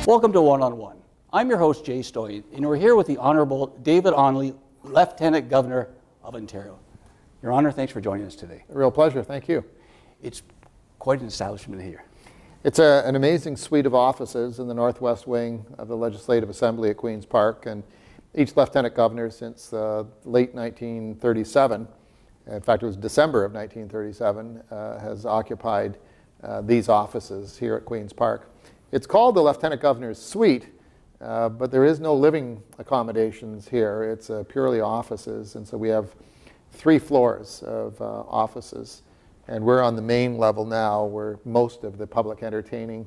Welcome to One-on-One. I'm your host, Jay Stoyan, and we're here with the Honorable David Onley, Lieutenant Governor of Ontario. Your Honor, thanks for joining us today. A real pleasure, thank you. It's quite an establishment here. It's an amazing suite of offices in the northwest wing of the Legislative Assembly at Queen's Park, and each Lieutenant Governor since late 1937, in fact it was December of 1937, has occupied these offices here at Queen's Park. It's called the Lieutenant Governor's Suite, but there is no living accommodations here. It's purely offices, and so we have 3 floors of offices. And we're on the main level now where most of the public entertaining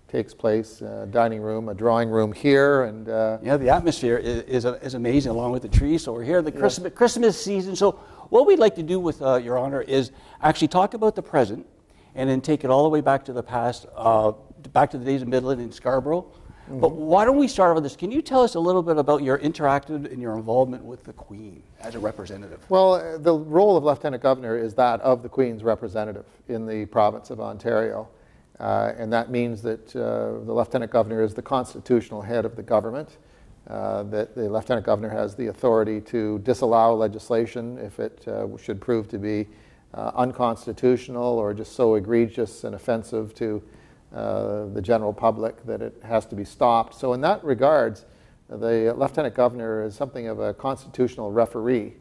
takes place. Dining room, a drawing room here, and yeah, the atmosphere is amazing along with the trees. So we're here the Christmas season. So what we'd like to do with Your Honor is actually talk about the present and then take it all the way back to the past, back to the days of Midland and Scarborough. Mm-hmm. But why don't we start with this? Can you tell us a little bit about your interactive and your involvement with the Queen as a representative? Well, the role of Lieutenant Governor is that of the Queen's representative in the province of Ontario. And that means that the Lieutenant Governor is the constitutional head of the government, that the Lieutenant Governor has the authority to disallow legislation if it should prove to be unconstitutional or just so egregious and offensive to the general public that it has to be stopped. So in that regards, the Lieutenant Governor is something of a constitutional referee.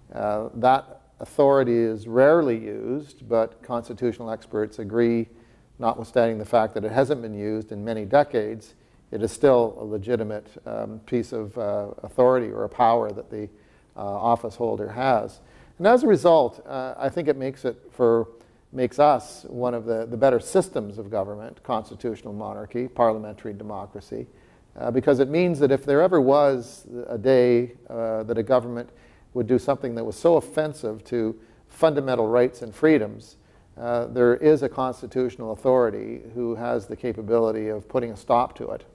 That authority is rarely used, but constitutional experts agree, notwithstanding the fact that it hasn't been used in many decades, it is still a legitimate piece of authority or a power that the office holder has. And as a result, I think it makes us one of the better systems of government, constitutional monarchy, parliamentary democracy, because it means that if there ever was a day that a government would do something that was so offensive to fundamental rights and freedoms, there is a constitutional authority who has the capability of putting a stop to it.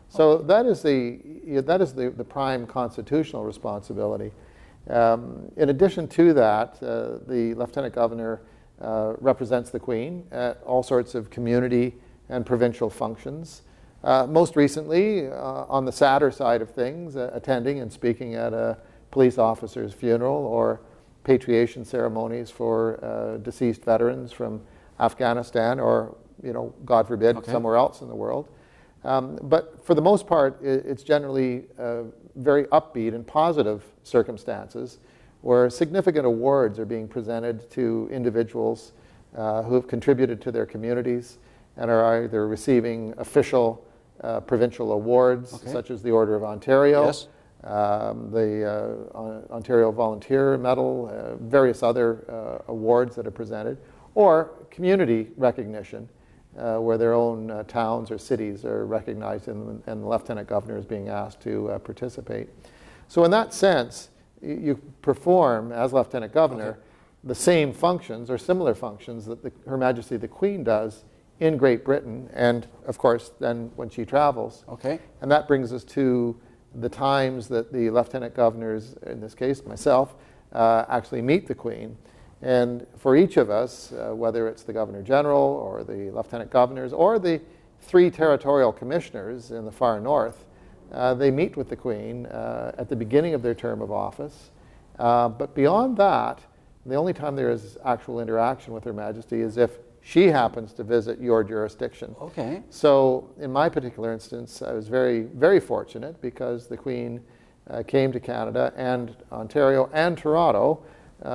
So that is the prime constitutional responsibility. In addition to that, the Lieutenant Governor represents the Queen at all sorts of community and provincial functions. Most recently, on the sadder side of things, attending and speaking at a police officer's funeral or patriation ceremonies for deceased veterans from Afghanistan or, God forbid, somewhere else in the world. But for the most part, it's generally very upbeat and positive circumstances where significant awards are being presented to individuals who have contributed to their communities and are either receiving official provincial awards, such as the Order of Ontario, the Ontario Volunteer Medal, various other awards that are presented, or community recognition, where their own towns or cities are recognized and the Lieutenant Governor is being asked to participate. So in that sense, you perform, as Lieutenant Governor, the same functions or similar functions that Her Majesty the Queen does in Great Britain and, of course, then when she travels. And that brings us to the times that the Lieutenant Governors, in this case myself, actually meet the Queen. And for each of us, whether it's the Governor General or the Lieutenant Governors or the 3 territorial commissioners in the far north, they meet with the Queen at the beginning of their term of office. But beyond that, the only time there is actual interaction with Her Majesty is if she happens to visit your jurisdiction. So in my particular instance, I was very, very fortunate because the Queen came to Canada and Ontario and Toronto,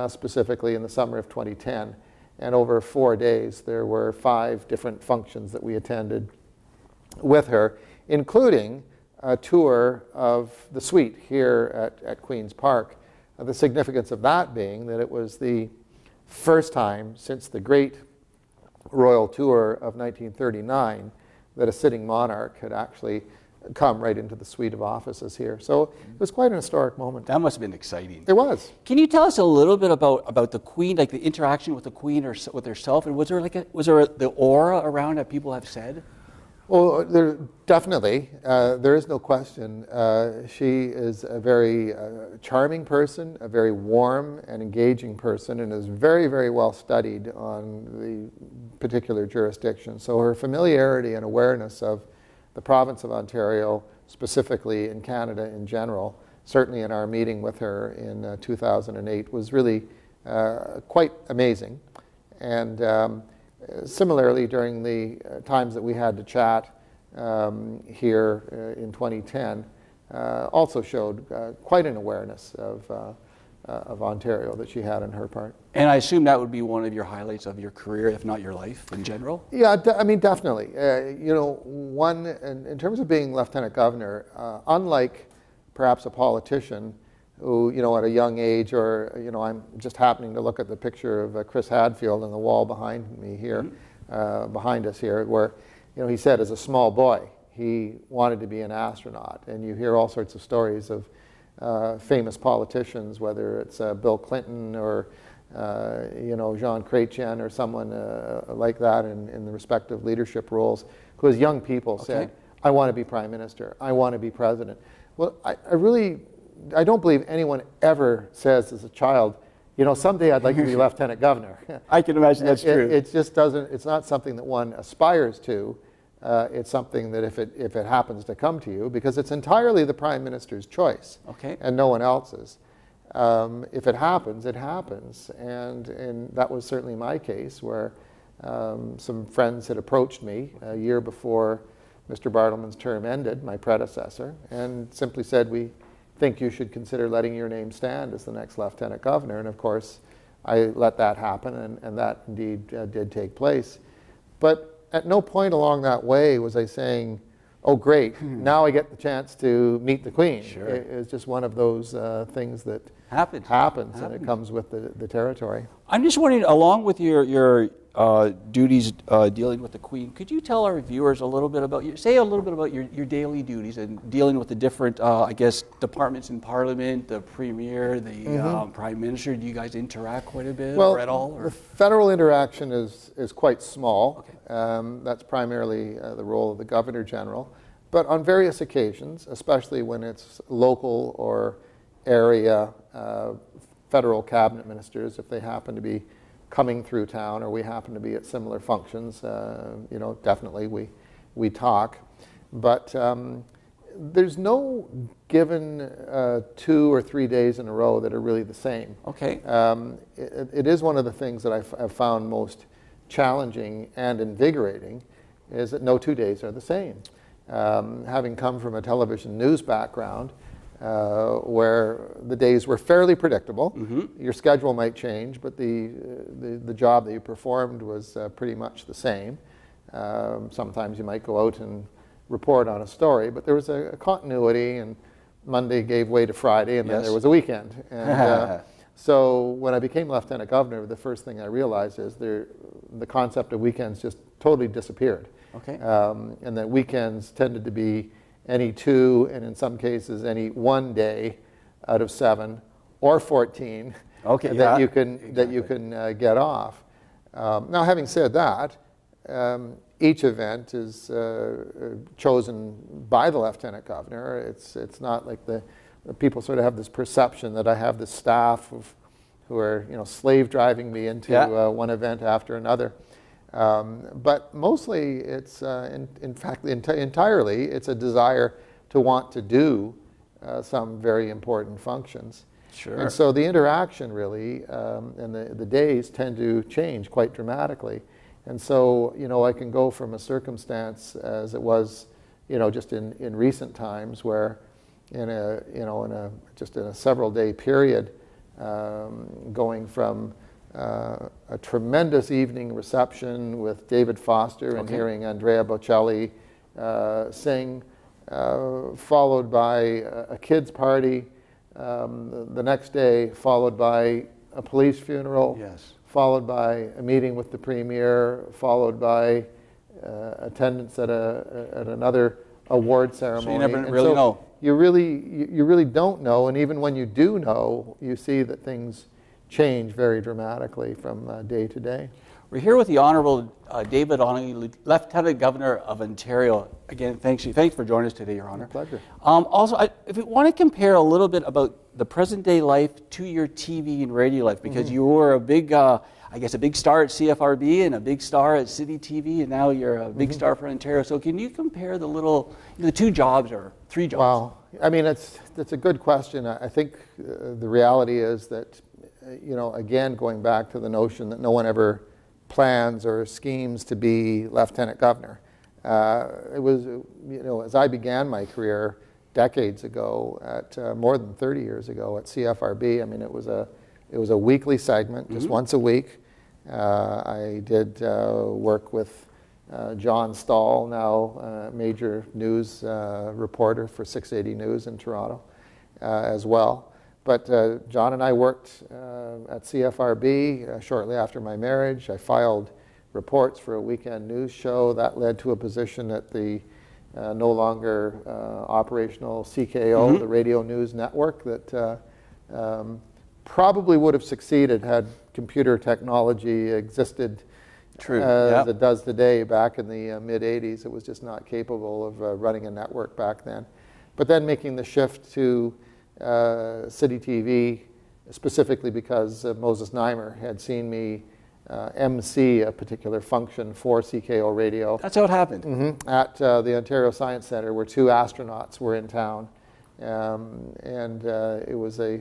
specifically in the summer of 2010. And over 4 days, there were 5 different functions that we attended with her, including a tour of the suite here at Queen's Park. The significance of that being that it was the first time since the great royal tour of 1939 that a sitting monarch had actually come right into the suite of offices here. So it was quite an historic moment. That must have been exciting. It was. Can you tell us a little bit about the Queen, like the interaction with the Queen or with herself? And was there the aura around that people have said? Well, definitely. There is no question. She is a very charming person, a very warm and engaging person, and is very, very well studied on the particular jurisdiction. So her familiarity and awareness of the province of Ontario, specifically in Canada in general, certainly in our meeting with her in 2008, was really quite amazing. And similarly, during the times that we had to chat here in 2010, also showed quite an awareness of Ontario that she had on her part. And I assume that would be one of your highlights of your career, if not your life in general? Yeah, I mean, definitely. You know, one, in terms of being Lieutenant Governor, unlike perhaps a politician who, you know, at a young age, or, you know, I'm just happening to look at the picture of Chris Hadfield on the wall behind me here, behind us here, where, you know, he said as a small boy, he wanted to be an astronaut. And you hear all sorts of stories of famous politicians, whether it's Bill Clinton or you know, Jean Chrétien or someone like that in the respective leadership roles, who as young people said, I want to be Prime Minister, I want to be President. Well, I don't believe anyone ever says as a child, you know, someday I'd like to be Lieutenant Governor. I can imagine that's true. It just doesn't, it's not something that one aspires to. It's something that if it happens to come to you, because it's entirely the Prime Minister's choice and no one else's. If it happens, it happens. And that was certainly my case, where some friends had approached me a year before Mr. Bartleman's term ended, my predecessor, and simply said, we think you should consider letting your name stand as the next Lieutenant Governor. And of course, I let that happen, and that indeed did take place. But at no point along that way was I saying, oh great, now I get the chance to meet the Queen. Sure. It's just one of those things that happens and it comes with the territory. I'm just wondering, along with your duties dealing with the Queen, could you tell our viewers a little bit about your daily duties and dealing with the different, I guess, departments in Parliament, the Premier, the Prime Minister? Do you guys interact quite a bit or at all? Or? The federal interaction is quite small. That's primarily the role of the Governor General. But on various occasions, especially when it's local or area federal cabinet ministers, if they happen to be coming through town or we happen to be at similar functions, you know, definitely we talk. But there's no given 2 or 3 days in a row that are really the same. It is one of the things that I've found most challenging and invigorating, is that no 2 days are the same. Having come from a television news background, where the days were fairly predictable. Your schedule might change, but the job that you performed was pretty much the same. Sometimes you might go out and report on a story, but there was a continuity, and Monday gave way to Friday, and then there was a weekend. And so when I became Lieutenant Governor, the first thing I realized is the concept of weekends just totally disappeared. And that weekends tended to be any 2, and in some cases any 1 day out of 7 or 14 that you can get off. Now, having said that, each event is chosen by the Lieutenant Governor. It's not like the people sort of have this perception that I have this staff who are, you know, slave driving me into one event after another. But mostly it's, in fact, entirely, it's a desire to want to do some very important functions. And so the interaction really, and the days tend to change quite dramatically. And so, you know, I can go from a circumstance as it was, you know, just in recent times, where in a several day period, going from a tremendous evening reception with David Foster and hearing Andrea Bocelli sing, followed by a kids' party, the next day followed by a police funeral, followed by a meeting with the Premier, followed by attendance at another award ceremony. So you never really know. You really don't know, and even when you do know, you see that things change very dramatically from day to day. We're here with the Honourable David Onley, Lieutenant Governor of Ontario. Again, thanks for joining us today, Your Honor. My pleasure. Also, if you want to compare a little bit about the present-day life to your TV and radio life, because you were a big, I guess, a big star at CFRB and a big star at City TV, and now you're a big star for Ontario. So can you compare the two jobs or three jobs? Well, I mean, that's a good question. I think the reality is that, again, going back to the notion that no one ever plans or schemes to be lieutenant governor. It was, as I began my career decades ago, at more than 30 years ago at CFRB. I mean, it was a weekly segment, just once a week. I did work with John Stahl, now major news reporter for 680 News in Toronto, as well. But John and I worked at CFRB shortly after my marriage. I filed reports for a weekend news show. That led to a position at the no longer operational CKO, the Radio News Network, that probably would have succeeded had computer technology existed as it does today. Back in the mid-'80s, it was just not capable of running a network back then. But then making the shift to City TV, specifically because Moses Neimer had seen me MC a particular function for CKO Radio. That's how it happened. At the Ontario Science Centre, where two astronauts were in town. And it was a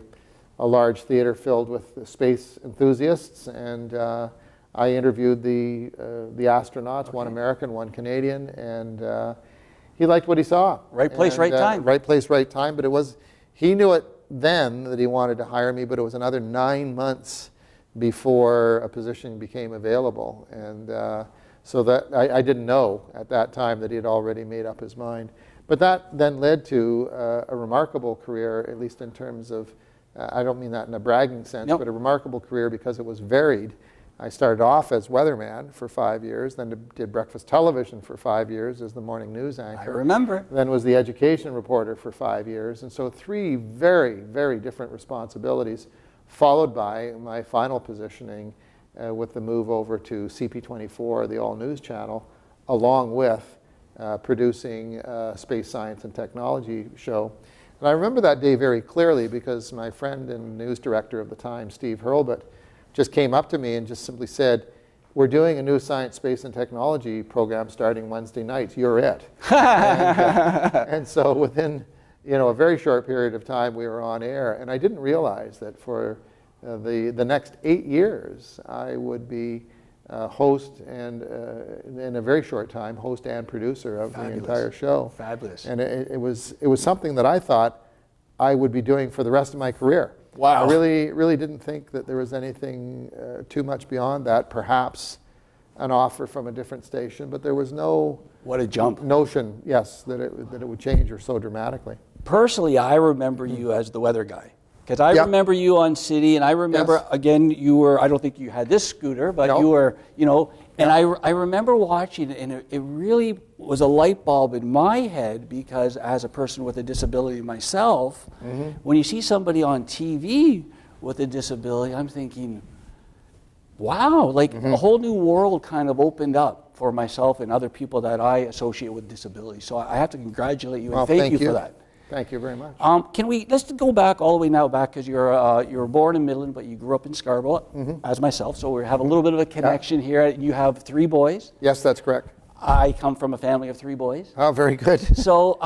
large theater filled with space enthusiasts, and I interviewed the astronauts, one American, one Canadian, and he liked what he saw. Right place, right time. Right place, right time, but he knew it then that he wanted to hire me, but it was another 9 months before a position became available. And so that I didn't know at that time that he had already made up his mind. But that then led to a remarkable career, at least in terms of, I don't mean that in a bragging sense, but a remarkable career because it was varied. I started off as weatherman for 5 years, then did breakfast television for 5 years as the morning news anchor. I remember. Then was the education reporter for 5 years. And so 3 very, very different responsibilities, followed by my final positioning with the move over to CP24, the All News channel, along with producing a space science and technology show. And I remember that day very clearly because my friend and news director of the time, Steve Hurlbut, just came up to me and just simply said, "We're doing a new science, space, and technology program starting Wednesday nights. You're it." And so within a very short period of time, we were on air. And I didn't realize that for the next 8 years, I would be host and, in a very short time, host and producer of the entire show. Fabulous. And it was something that I thought I would be doing for the rest of my career. Wow. I really didn't think that there was anything too much beyond that, perhaps an offer from a different station, but there was no what a jump notion, yes, that it would change or so dramatically. Personally, I remember you as the weather guy. Because I remember you on City, and I remember, again, you were, I don't think you had this scooter, but you were, and I remember watching it, and it really was a light bulb in my head, because as a person with a disability myself, when you see somebody on TV with a disability, I'm thinking, wow, like a whole new world kind of opened up for myself and other people that I associate with disability. So I have to congratulate you and thank you for that. Thank you very much. Let's go back all the way now back, because you were born in Midland, but you grew up in Scarborough, as myself. So we have a little bit of a connection here. You have 3 boys. Yes, that's correct. I come from a family of 3 boys. Oh, very good. So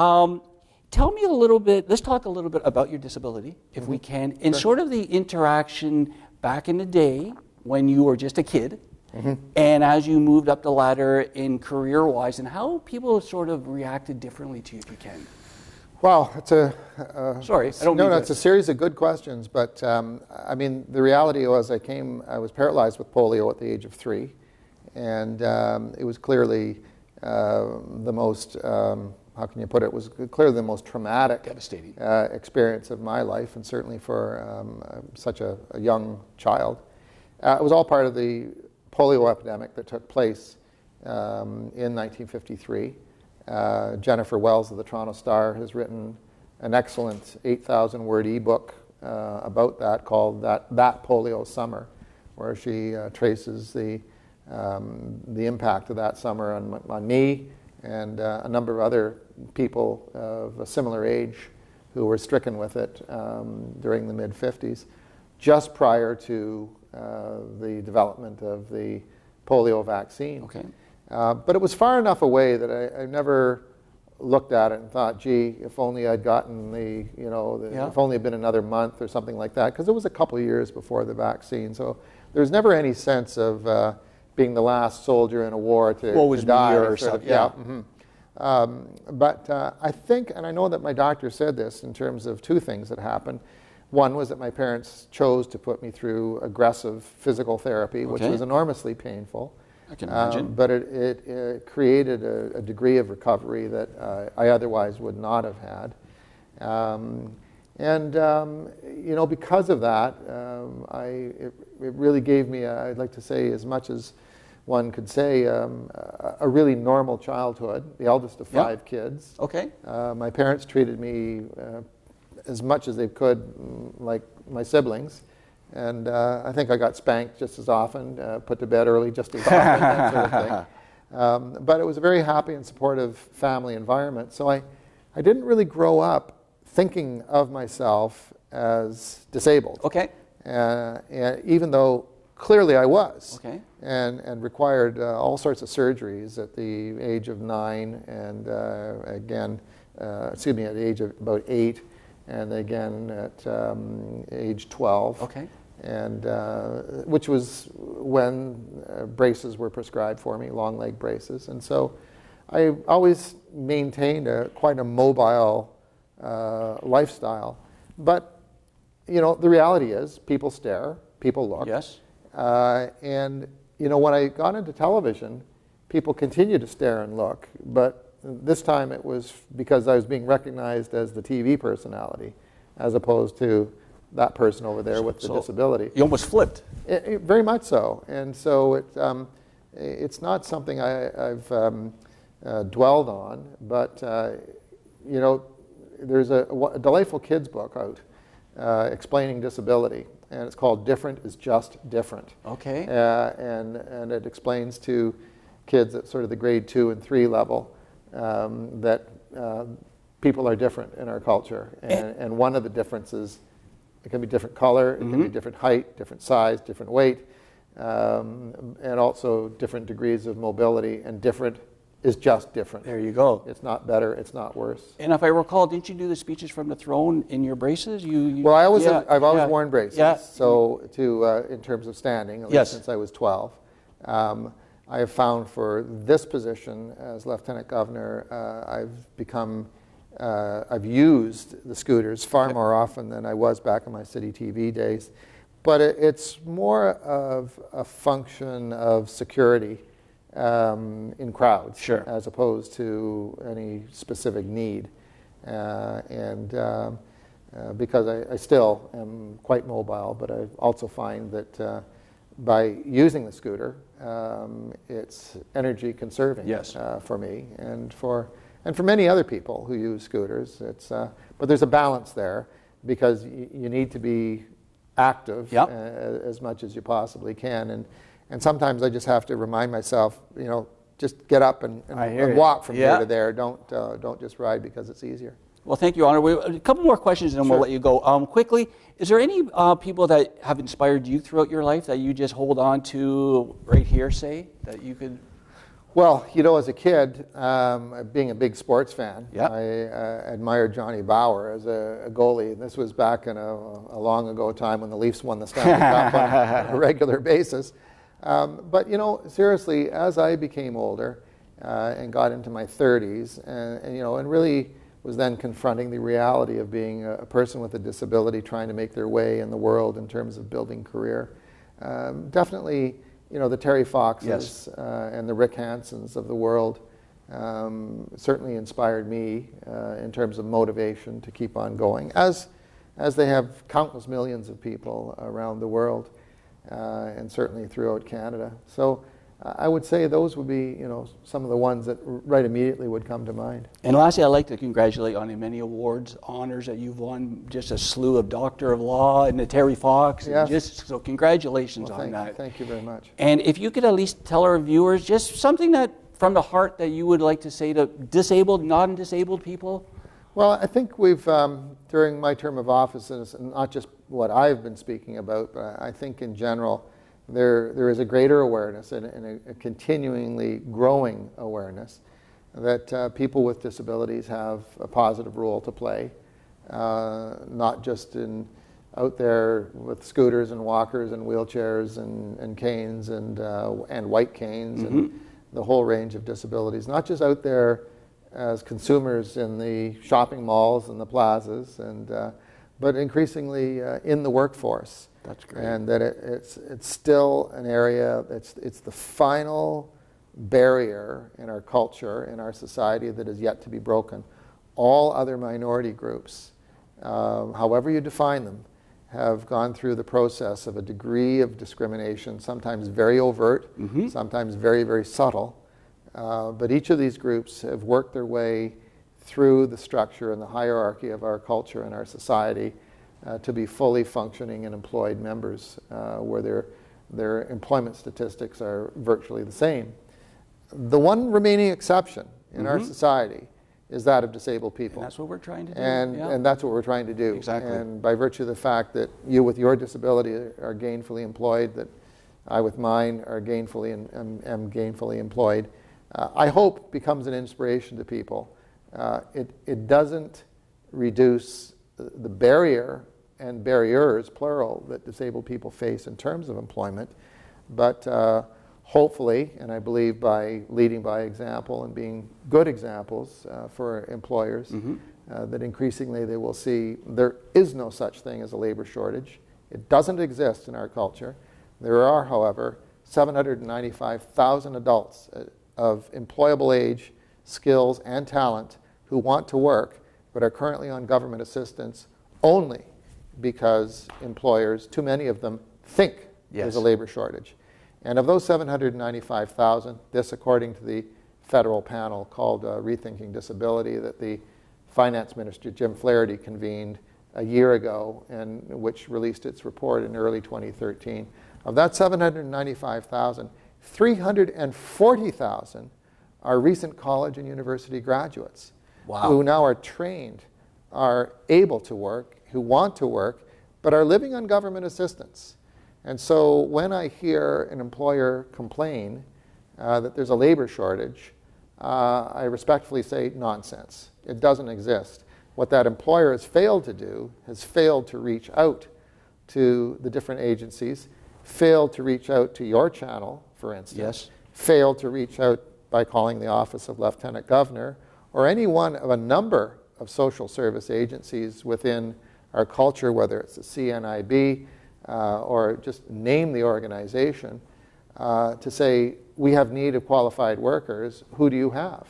tell me a little bit, let's talk a little bit about your disability, if we can, and sort of the interaction back in the day when you were just a kid, and as you moved up the ladder in career-wise, and how people sort of reacted differently to you, if you can. Well, it's sorry, I don't mean it's a series of good questions, but I mean, the reality was I was paralyzed with polio at the age of 3, and it was clearly the most, how can you put it, it was clearly the most traumatic, devastating experience of my life, and certainly for such a young child. It was all part of the polio epidemic that took place in 1953. Jennifer Wells of the Toronto Star has written an excellent 8,000-word ebook about that, called that Polio Summer, where she traces the the impact of that summer on me and a number of other people of a similar age who were stricken with it during the mid-50s, just prior to the development of the polio vaccine. Okay. But it was far enough away that I never looked at it and thought, gee, if only I'd gotten if only it'd been another month or something like that, because it was a couple of years before the vaccine. So there's never any sense of being the last soldier in a war to die. Or something. Yeah. Mm-hmm. But I think, and I know that my doctor said this in terms of two things that happened. One was that my parents chose to put me through aggressive physical therapy, which was enormously painful. I can imagine. But it created a degree of recovery that I otherwise would not have had. Because of that, it really gave me, I'd like to say, as much as one could say, a really normal childhood, the eldest of 5 kids. Okay. My parents treated me as much as they could like my siblings. And I think I got spanked just as often, put to bed early just as often, that sort of thing. But it was a very happy and supportive family environment. So I didn't really grow up thinking of myself as disabled. Okay. And even though clearly I was. Okay. And required all sorts of surgeries at the age of 9 and at the age of about 8. And again at age 12. Okay. And which was when braces were prescribed for me, long leg braces. And so I always maintained quite a mobile lifestyle. But, the reality is people stare, people look. Yes. And, when I got into television, people continued to stare and look. But this time it was because I was being recognized as the TV personality as opposed to that person over there with the disability. You almost flipped. Very much so. And so it's not something I've dwelled on, but, there's a delightful kids book out explaining disability, and it's called Different is Just Different. Okay. And it explains to kids at sort of the grade 2 and 3 level that people are different in our culture. And one of the differences, it can be different color, it can be different height, different size, different weight, and also different degrees of mobility, and different is just different. There you go. It's not better, it's not worse. And if I recall, didn't you do the speeches from the throne in your braces? Well, I've always worn braces, so in terms of standing, at least since I was 12. I have found for this position as Lieutenant Governor, I've used the scooters far more often than I was back in my city TV days. But it's more of a function of security in crowds, as opposed to any specific need. Because I still am quite mobile, but I also find that by using the scooter, it's energy conserving for me and for many other people who use scooters. But there's a balance there because you need to be active as much as you possibly can. And sometimes I just have to remind myself, just get up and walk from here to there. Don't just ride because it's easier. Well, thank you, Honor. A couple more questions and then we'll let you go. Quickly, is there any people that have inspired you throughout your life that you just hold on to right here, say, that you could... Well, as a kid, being a big sports fan, I admired Johnny Bauer as a goalie. This was back in a long ago time when the Leafs won the Stanley Cup on a regular basis. But, seriously, as I became older and got into my 30s and really was then confronting the reality of being a person with a disability trying to make their way in the world in terms of building career, definitely... the Terry Foxes and the Rick Hansons of the world certainly inspired me in terms of motivation to keep on going, as they have countless millions of people around the world and certainly throughout Canada. So I would say those would be, some of the ones that right immediately would come to mind. And lastly, I'd like to congratulate on the many awards, honors that you've won, just a slew of Doctor of Law and the Terry Fox. Yes. So congratulations on that. Thank you very much. And if you could at least tell our viewers just something that from the heart that you would like to say to disabled, non-disabled people. Well, I think we've, during my term of office, and not just what I've been speaking about, but I think in general, there is a greater awareness and a continually growing awareness that people with disabilities have a positive role to play, not just out there with scooters and walkers and wheelchairs and canes and white canes and the whole range of disabilities, not just out there as consumers in the shopping malls and the plazas, but increasingly in the workforce. That's great. And that it's still an area, it's the final barrier in our culture, in our society, that is yet to be broken. All other minority groups, however you define them, have gone through the process of a degree of discrimination, sometimes very overt, sometimes very, very subtle. But each of these groups have worked their way through the structure and the hierarchy of our culture and our society to be fully functioning and employed members, where their employment statistics are virtually the same. The one remaining exception in our society is that of disabled people. And that's what we're trying to do. And that's what we're trying to do. Exactly. And by virtue of the fact that you with your disability are gainfully employed, that I with mine are gainfully am gainfully employed, I hope becomes an inspiration to people. It doesn't reduce the barrier and barriers, plural, that disabled people face in terms of employment, but hopefully, and I believe by leading by example and being good examples for employers, that increasingly they will see there is no such thing as a labor shortage. It doesn't exist in our culture. There are, however, 795,000 adults of employable age, skills, and talent who want to work but are currently on government assistance only because employers, too many of them, think there's a labor shortage. And of those 795,000, this according to the federal panel called Rethinking Disability that the Finance Minister Jim Flaherty convened a year ago and which released its report in early 2013. Of that 795,000, 340,000 are recent college and university graduates who now are trained, are able to work, who want to work, but are living on government assistance. And so when I hear an employer complain that there's a labor shortage, I respectfully say nonsense. It doesn't exist. What that employer has failed to do has failed to reach out to the different agencies, failed to reach out to your channel, for instance, failed to reach out by calling the office of Lt.Gov, or any one of a number of social service agencies within our culture, whether it's the CNIB or just name the organization, to say, we have need of qualified workers, who do you have?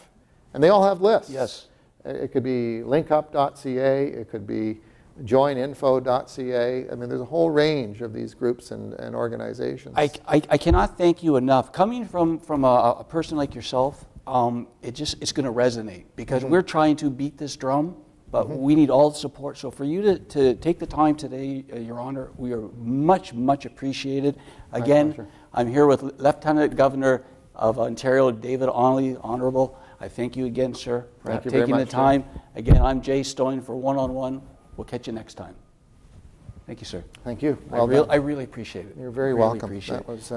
And they all have lists. It could be linkup.ca, it could be joininfo.ca. I mean, there's a whole range of these groups and organizations. I cannot thank you enough. Coming from a person like yourself, it's going to resonate because we're trying to beat this drum, but we need all the support. So for you to take the time today, Your Honor, we are much, much appreciated. Again, I'm here with Lieutenant Governor of Ontario, David Onley, Honorable. I thank you again, sir, for taking the time. Again, I'm Jay Stoyan for One on One. We'll catch you next time. Thank you, sir. Thank you. I really appreciate it. You're very welcome. That was,